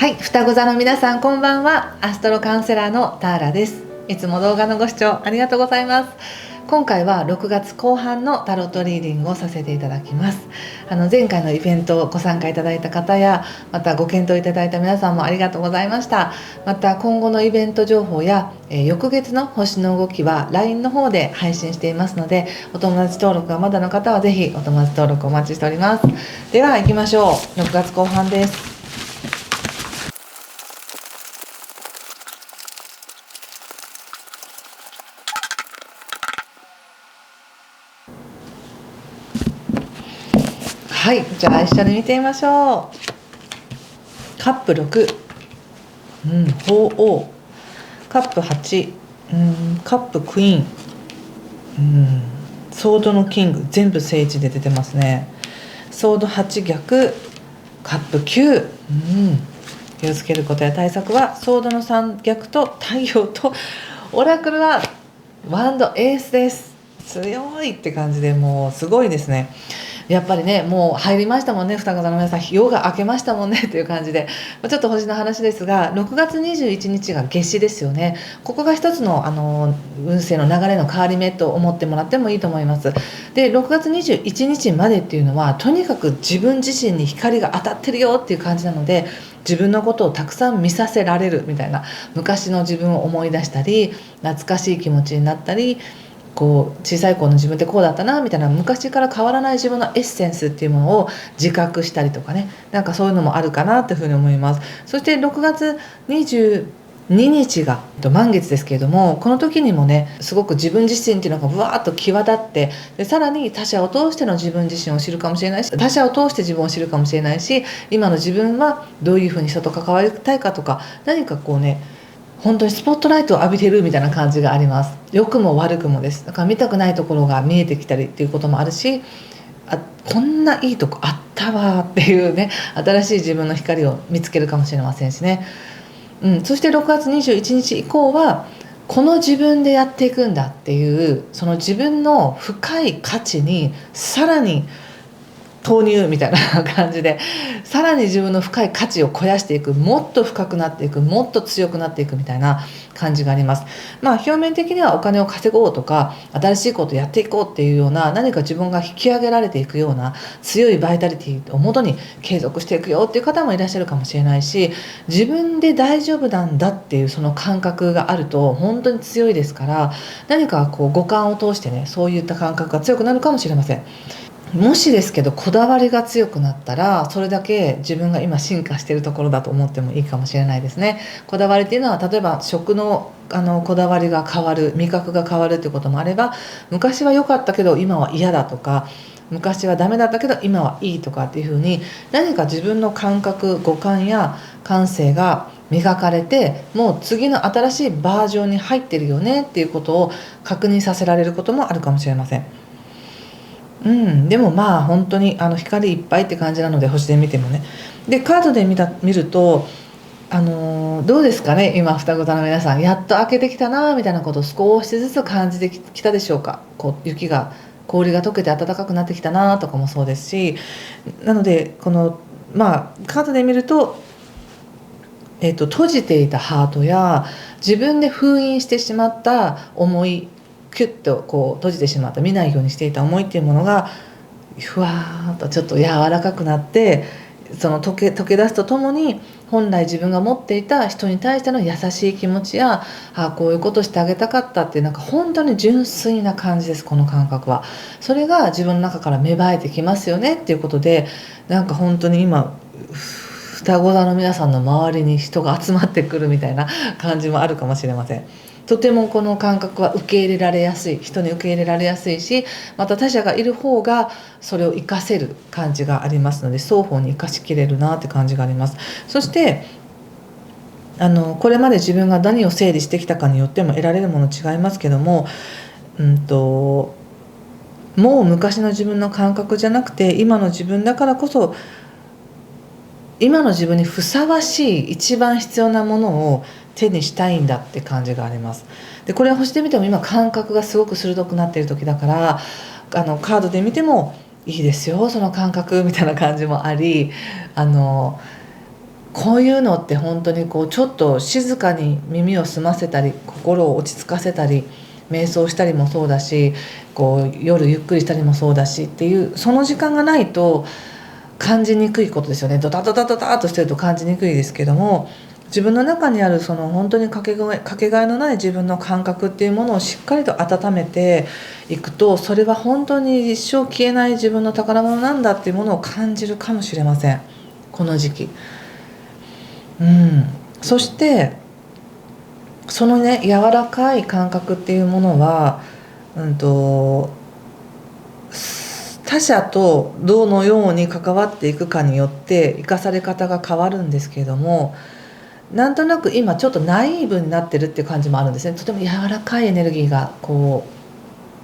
はい、双子座の皆さんこんばんは。アストロカウンセラーのターラです。いつも動画のご視聴ありがとうございます。今回は6月後半のタロットリーディングをさせていただきます。前回のイベントご参加いただいた方や、またご検討いただいた皆さんもありがとうございました。また今後のイベント情報や、翌月の星の動きは LINE の方で配信していますので、お友達登録がまだの方はぜひお友達登録お待ちしております。では行きましょう。6月後半です。はい、じゃあ一緒に見てみましょう。カップ6、鳳凰、カップ8、カップクイーン、ソードのキング、全部正位で出てますね。ソード8逆、カップ9、気をつけることや対策はソードの3逆と太陽と、オラクルはワンドエースです。強いって感じで、もうすごいですね。やっぱりね、もう入りましたもんね。双子座の皆さん、夜が明けましたもんねっていう感じで、ちょっと星の話ですが、6月21日が夏至ですよね。ここが一つの運勢の流れの変わり目と思ってもらってもいいと思います。で、6月21日までっていうのは、とにかく自分自身に光が当たってるよっていう感じなので、自分のことをたくさん見させられるみたいな、昔の自分を思い出したり、懐かしい気持ちになったり、こう小さい頃の自分ってこうだったなみたいな、昔から変わらない自分のエッセンスっていうものを自覚したりとかね、なんかそういうのもあるかなというふうに思います。そして6月22日が満月ですけれども、この時にもね、すごく自分自身っていうのがぶわーっと際立って、でさらに他者を通しての自分自身を知るかもしれないし、他者を通して自分を知るかもしれないし、今の自分はどういうふうに人と関わりたいかとか、何かこうね、本当にスポットライトを浴びてるみたいな感じがあります。良くも悪くもです。だから見たくないところが見えてきたりっていうこともあるし、こんないいとこあったわっていうね、新しい自分の光を見つけるかもしれませんしね。そして6月21日以降は、この自分でやっていくんだっていう、その自分の深い価値にさらに投入みたいな感じで、さらに自分の深い価値を肥やしていく、もっと深くなっていく、もっと強くなっていくみたいな感じがあります。表面的にはお金を稼ごうとか、新しいことをやっていこうっていうような、何か自分が引き上げられていくような強いバイタリティをもとに継続していくよっていう方もいらっしゃるかもしれないし、自分で大丈夫なんだっていうその感覚があると本当に強いですから、何かこう五感を通してね、そういった感覚が強くなるかもしれません。もしですけど、こだわりが強くなったら、それだけ自分が今進化しているところだと思ってもいいかもしれないですね。こだわりっていうのは、例えば食のこだわりが変わる、味覚が変わるっていうこともあれば、昔は良かったけど今は嫌だとか、昔はダメだったけど今はいいとかっていうふうに、何か自分の感覚、五感や感性が磨かれて、もう次の新しいバージョンに入ってるよねっていうことを確認させられることもあるかもしれません。でも本当に光いっぱいって感じなので、星で見てもね。でカードで見ると、どうですかね、今双子座の皆さん、やっと明けてきたなみたいなことを少しずつ感じてきたでしょうか。こう氷が溶けて暖かくなってきたなとかもそうですし、なのでこのカードで見ると、閉じていたハートや自分で封印してしまった思い、キュッとこう閉じてしまった、見ないようにしていた思いっていうものがふわーっとちょっと柔らかくなって、その溶け出すとともに、本来自分が持っていた人に対しての優しい気持ちや、こういうことしてあげたかったっていう、なんか本当に純粋な感じです。この感覚はそれが自分の中から芽生えてきますよねっていうことで、なんか本当に今双子座の皆さんの周りに人が集まってくるみたいな感じもあるかもしれません。とてもこの感覚は受け入れられやすい、人に受け入れられやすいし、また他者がいる方がそれを活かせる感じがありますので、双方に活かしきれるなって感じがあります。そしてこれまで自分が何を整理してきたかによっても得られるもの違いますけども、もう昔の自分の感覚じゃなくて、今の自分だからこそ、今の自分にふさわしい一番必要なものを手にしたいんだって感じがあります。でこれは星で見ても今感覚がすごく鋭くなっている時だから、カードで見てもいいですよその感覚みたいな感じもあり、こういうのって本当にこうちょっと静かに耳を澄ませたり心を落ち着かせたり瞑想したりもそうだし、こう夜ゆっくりしたりもそうだしっていう、その時間がないと感じにくいことですよね。ドタドタドタっとしてると感じにくいですけども、自分の中にあるその本当にかけがえのない自分の感覚っていうものをしっかりと温めていくと、それは本当に一生消えない自分の宝物なんだっていうものを感じるかもしれません、この時期。そしてそのね、柔らかい感覚っていうものは、他者とどのように関わっていくかによって生かされ方が変わるんですけれども、なんとなく今ちょっとナイーブになってるっていう感じもあるんですね。とても柔らかいエネルギーがこ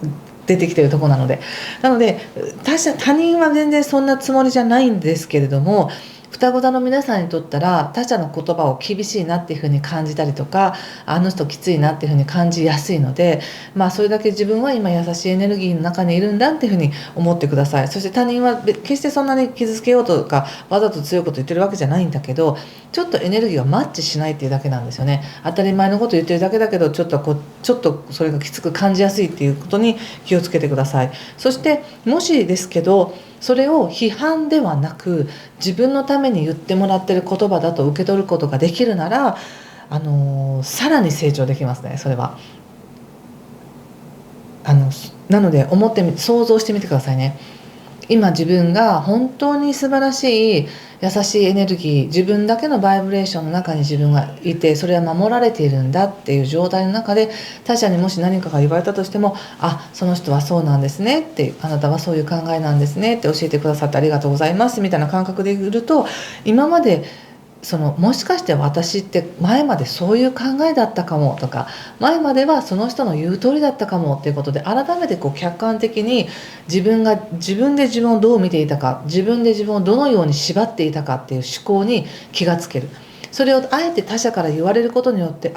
う出てきてるところなので、他人は全然そんなつもりじゃないんですけれども、双子座の皆さんにとったら他者の言葉を厳しいなっていうふうに感じたりとか、あの人きついなっていうふうに感じやすいので、それだけ自分は今優しいエネルギーの中にいるんだっていうふうに思ってください。そして他人は決してそんなに傷つけようとかわざと強いこと言ってるわけじゃないんだけど、ちょっとエネルギーがマッチしないっていうだけなんですよね。当たり前のこと言ってるだけだけど、ちょっとそれがきつく感じやすいっていうことに気をつけてください。そしてもしですけど、それを批判ではなく自分のために言ってもらってる言葉だと受け取ることができるなら、さらに成長できますね、それは。なので想像してみてくださいね。今自分が本当に素晴らしい優しいエネルギー、自分だけのバイブレーションの中に自分がいて、それは守られているんだっていう状態の中で、他者にもし何かが言われたとしても、その人はそうなんですねって、あなたはそういう考えなんですねって教えてくださってありがとうございますみたいな感覚でいると、今までもしかして私って前までそういう考えだったかもとか、前まではその人の言う通りだったかもっていうことで、改めて客観的に自分で自分をどう見ていたか、自分で自分をどのように縛っていたかっていう思考に気がつける。それをあえて他者から言われることによって、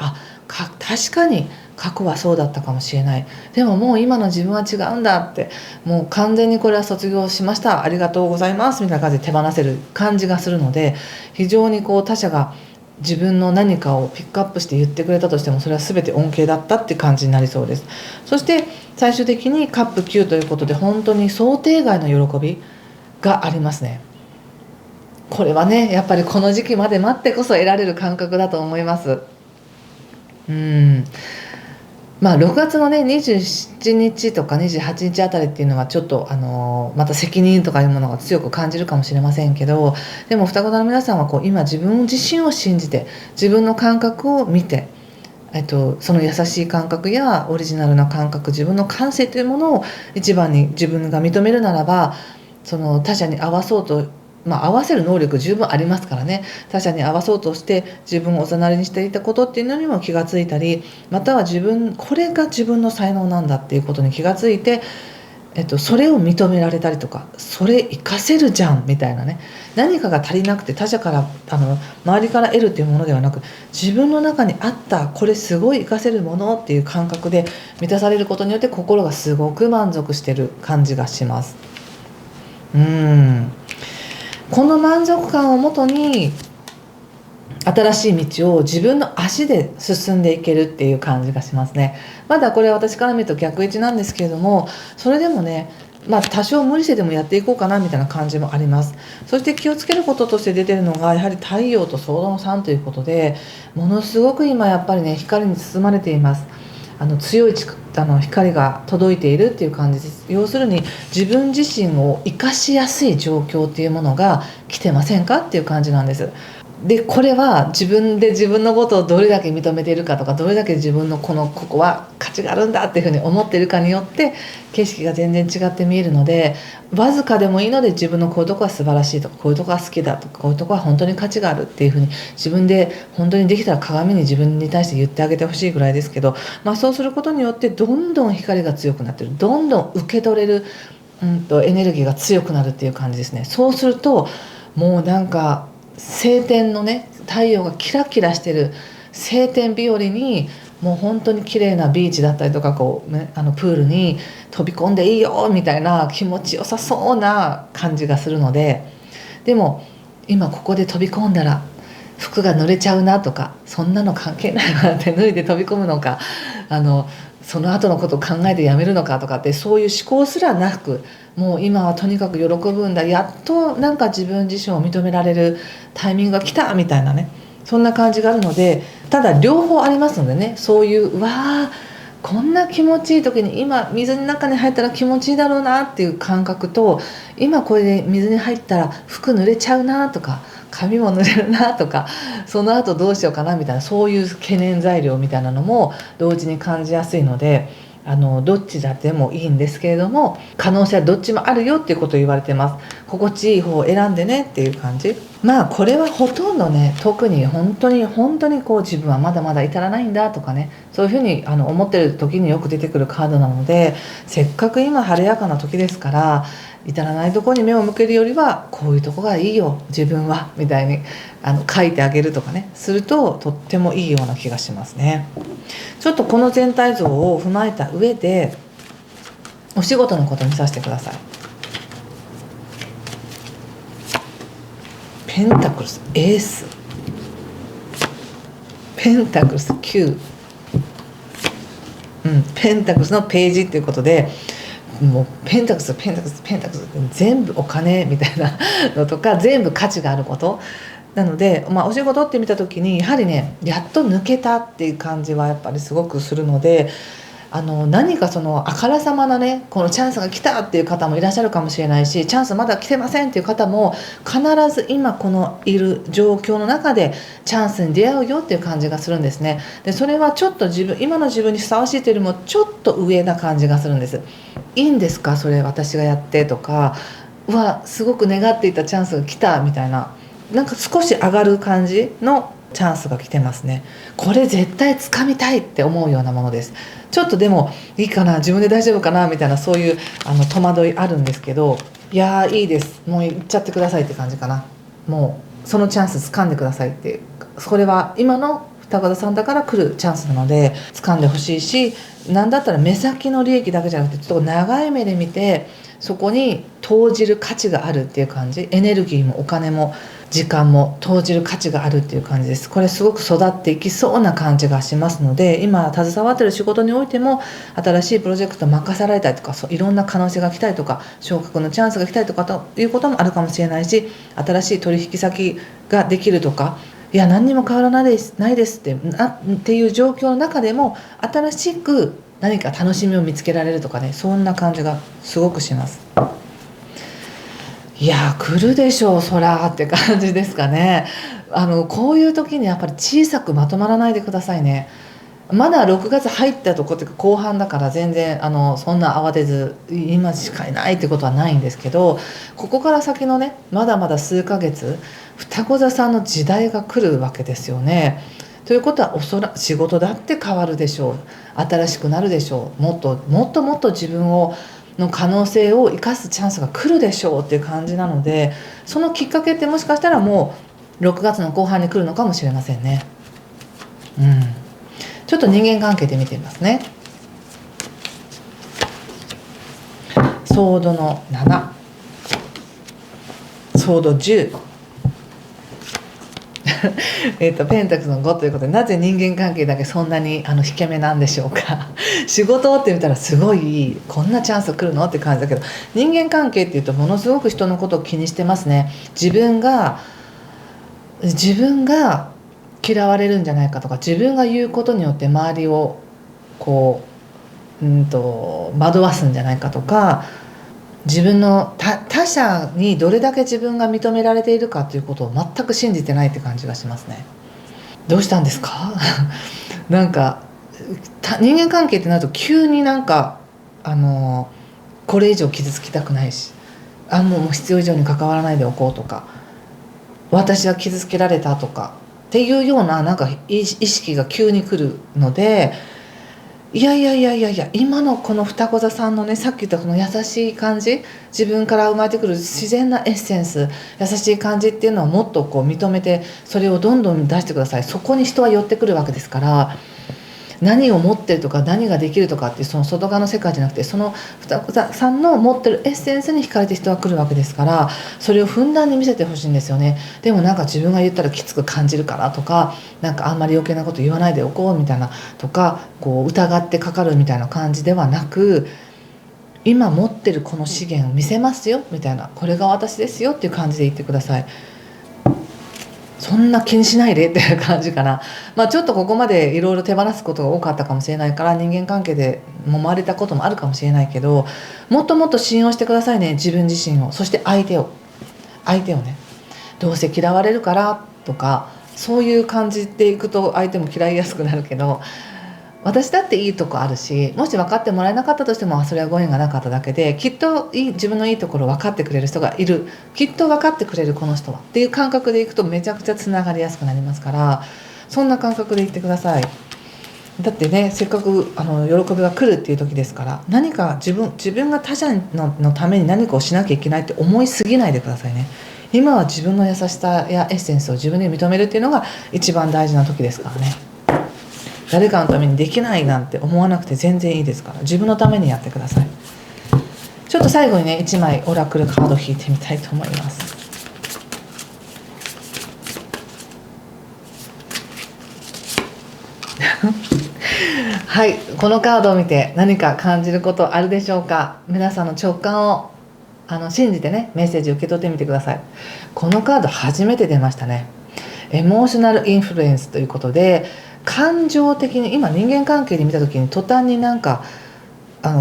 確かに過去はそうだったかもしれない、でももう今の自分は違うんだって、もう完全にこれは卒業しました、ありがとうございますみたいな感じで手放せる感じがするので、非常に他者が自分の何かをピックアップして言ってくれたとしても、それは全て恩恵だったって感じになりそうです。そして最終的にカップ9ということで、本当に想定外の喜びがありますね。これはね、やっぱりこの時期まで待ってこそ得られる感覚だと思います。6月のね27日とか28日あたりっていうのはちょっとまた責任とかいうものが強く感じるかもしれませんけど、でも双子座の皆さんは今自分自身を信じて、自分の感覚を見て、その優しい感覚やオリジナルな感覚、自分の感性というものを一番に自分が認めるならば、その他者に合わそうと、合わせる能力十分ありますからね。他者に合わそうとして自分をおざなりにしていたことっていうのにも気がついたり、またはこれが自分の才能なんだっていうことに気がついて、それを認められたりとか、それ活かせるじゃんみたいなね、何かが足りなくて他者から周りから得るっていうものではなく、自分の中にあったこれすごい活かせるものっていう感覚で満たされることによって、心がすごく満足してる感じがします。この満足感をもとに新しい道を自分の足で進んでいけるっていう感じがしますね。まだこれは私から見ると逆位置なんですけれども、それでもね、多少無理してでもやっていこうかなみたいな感じもあります。そして気をつけることとして出てるのが、やはり太陽とソードの3ということで、ものすごく今やっぱりね、光に包まれています。強い光が届いているっていう感じです。要するに自分自身を生かしやすい状況っていうものが来てませんかっていう感じなんです。でこれは自分で自分のことをどれだけ認めているかとか、どれだけ自分のここは価値があるんだっていうふうに思っているかによって景色が全然違って見えるので、わずかでもいいので自分のこういうとこは素晴らしいとか、こういうとこは好きだとか、こういうとこは本当に価値があるっていうふうに自分で本当にできたら鏡に自分に対して言ってあげてほしいぐらいですけど、そうすることによってどんどん光が強くなってる、どんどん受け取れる、エネルギーが強くなるっていう感じですね。そうするともうなんか晴天のね、太陽がキラキラしてる晴天日和に、もう本当に綺麗なビーチだったりとかプールに飛び込んでいいよみたいな気持ちよさそうな感じがするので、でも今ここで飛び込んだら服が濡れちゃうなとか、そんなの関係ないわって脱いで飛び込むのか、その後のことを考えてやめるのかとかって、そういう思考すらなく、もう今はとにかく喜ぶんだ、やっとなんか自分自身を認められるタイミングが来たみたいなね、そんな感じがあるので、ただ両方ありますのでね、そういう、わあこんな気持ちいい時に、今水の中に入ったら気持ちいいだろうなっていう感覚と、今これで水に入ったら服濡れちゃうなとか、髪も濡れるなとか、その後どうしようかなみたいな、そういう懸念材料みたいなのも同時に感じやすいので、どっちだってもいいんですけれども、可能性はどっちもあるよっていうことを言われてます。心地いい方を選んでねっていう感じ。まあこれはほとんどね、特に本当にこう自分はまだまだ至らないんだとかね、そういうふうに思ってる時によく出てくるカードなので、せっかく今晴れやかな時ですから、至らないところに目を向けるよりは、こういうとこがいいよ自分はみたいに書いてあげるとかね、するととってもいいような気がしますね。ちょっとこの全体像を踏まえた上でお仕事のことを見させてください。ペンタクルスエース、ペンタクルス9、ペンタクルスのページっていうことで、もうペンタクルスって全部お金みたいなのとか、全部価値があることなので、お仕事って見た時にやはりね、やっと抜けたっていう感じはやっぱりすごくするので、何かそのあからさまなね、このチャンスが来たっていう方もいらっしゃるかもしれないし、チャンスまだ来てませんっていう方も、必ず今このいる状況の中でチャンスに出会うよっていう感じがするんですね。でそれはちょっと今の自分にふさわしいというよりもちょっと上な感じがするんです。いいんですかそれ私がやってとか、すごく願っていたチャンスが来たみたいな、なんか少し上がる感じのチャンスが来てますね。これ絶対掴みたいって思うようなものです。ちょっとでもいいかな、自分で大丈夫かなみたいな、そういう戸惑いあるんですけど、いやいいです、もう行っちゃってくださいって感じかな。もうそのチャンス掴んでくださいって、それは今の双子座さんだから来るチャンスなので掴んでほしいし、何だったら目先の利益だけじゃなくて、ちょっと長い目で見てそこに投じる価値があるっていう感じ、エネルギーもお金も時間も投じる価値があるっていう感じです。これすごく育っていきそうな感じがしますので、今携わってる仕事においても新しいプロジェクト任されたりとか、いろんな可能性が来たりとか、昇格のチャンスが来たりとかということもあるかもしれないし、新しい取引先ができるとか、いや何にも変わらないですっていう状況の中でも新しく何か楽しみを見つけられるとかね、そんな感じがすごくします。いや来るでしょうそらって感じですかね。こういう時にやっぱり小さくまとまらないでくださいね。まだ6月入ったとこっていうか後半だから、全然そんな慌てず今しかいないってことはないんですけど、ここから先のね、まだまだ数ヶ月、双子座さんの時代が来るわけですよね。ということは仕事だって変わるでしょう、新しくなるでしょう、もっと自分の可能性を生かすチャンスが来るでしょうっていう感じなので、そのきっかけってもしかしたらもう6月の後半に来るのかもしれませんね。ちょっと人間関係で見てみますね。ソードの7、ソード10ペンタクルの5ということで、なぜ人間関係だけそんなに引け目なんでしょうか。仕事って見たらすごいこんなチャンス来るのって感じだけど、人間関係っていうとものすごく人のことを気にしてますね。自分が嫌われるんじゃないかとか、自分が言うことによって周りをこう惑わすんじゃないかとか、自分の他者にどれだけ自分が認められているかということを全く信じてないって感じがしますね。どうしたんですかなんか人間関係ってなると急になんかこれ以上傷つきたくないし、もう必要以上に関わらないでおこうとか、私は傷つけられたとかっていうようななんか意識が急に来るので、いや今のこの双子座さんのね、さっき言ったこの優しい感じ、自分から生まれてくる自然なエッセンス、優しい感じっていうのはもっとこう認めて、それをどんどん出してください。そこに人は寄ってくるわけですから、何を持ってるとか何ができるとかっていうその外側の世界じゃなくて、その双子座さんの持ってるエッセンスに惹かれて人は来るわけですから、それをふんだんに見せてほしいんですよね。でもなんか自分が言ったらきつく感じるからとか、なんかあんまり余計なこと言わないでおこうみたいなとか、こう疑ってかかるみたいな感じではなく、今持ってるこの資源を見せますよみたいな、これが私ですよっていう感じで言ってください。そんな気にしないでっていう感じかな。ちょっとここまでいろいろ手放すことが多かったかもしれないから、人間関係で揉まれたこともあるかもしれないけど、もっともっと信用してくださいね、自分自身を。そして相手をね、どうせ嫌われるからとかそういう感じでいくと相手も嫌いやすくなるけど、私だっていいとこあるし、もし分かってもらえなかったとしても、それはご縁がなかっただけで、きっと自分のいいところを分かってくれる人がいる、きっと分かってくれるこの人はっていう感覚でいくと、めちゃくちゃつながりやすくなりますから、そんな感覚で言ってください。だってね、せっかく喜びが来るっていう時ですから、何か自分が他者のために何かをしなきゃいけないって思いすぎないでくださいね。今は自分の優しさやエッセンスを自分で認めるっていうのが一番大事な時ですからね。誰かのためにできないなんて思わなくて全然いいですから、自分のためにやってください。ちょっと最後にね、1枚オラクルカード引いてみたいと思います。はい、このカードを見て何か感じることあるでしょうか。皆さんの直感を信じてね、メッセージ受け取ってみてください。このカード初めて出ましたね。エモーショナルインフルエンスということで、感情的に今人間関係で見た時に途端になんか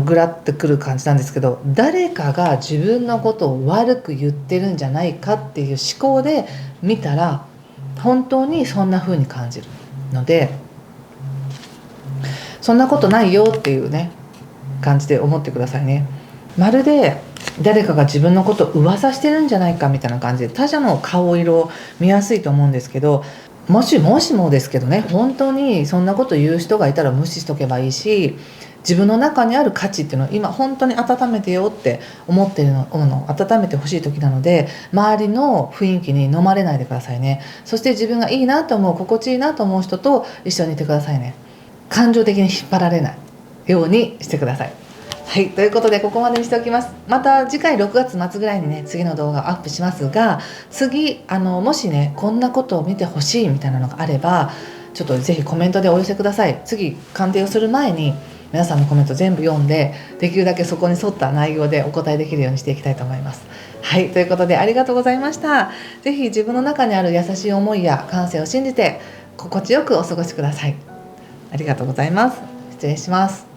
グラってくる感じなんですけど、誰かが自分のことを悪く言ってるんじゃないかっていう思考で見たら、本当にそんな風に感じるので、そんなことないよっていうね感じで思ってくださいね。まるで誰かが自分のことを噂してるんじゃないかみたいな感じで、他者の顔色を見やすいと思うんですけど、もしもですけどね、本当にそんなこと言う人がいたら無視しとけばいいし、自分の中にある価値っていうのを今本当に温めてよって思っているのを温めてほしい時なので、周りの雰囲気に飲まれないでくださいね。そして自分がいいなと思う、心地いいなと思う人と一緒にいてくださいね。感情的に引っ張られないようにしてください。はい、ということでここまでにしておきます。また次回6月末ぐらいにね、次の動画をアップしますが、次もしねこんなことを見てほしいみたいなのがあれば、ちょっとぜひコメントでお寄せください。次鑑定をする前に皆さんのコメント全部読んで、できるだけそこに沿った内容でお答えできるようにしていきたいと思います。はい、ということでありがとうございました。ぜひ自分の中にある優しい思いや感性を信じて心地よくお過ごしください。ありがとうございます。失礼します。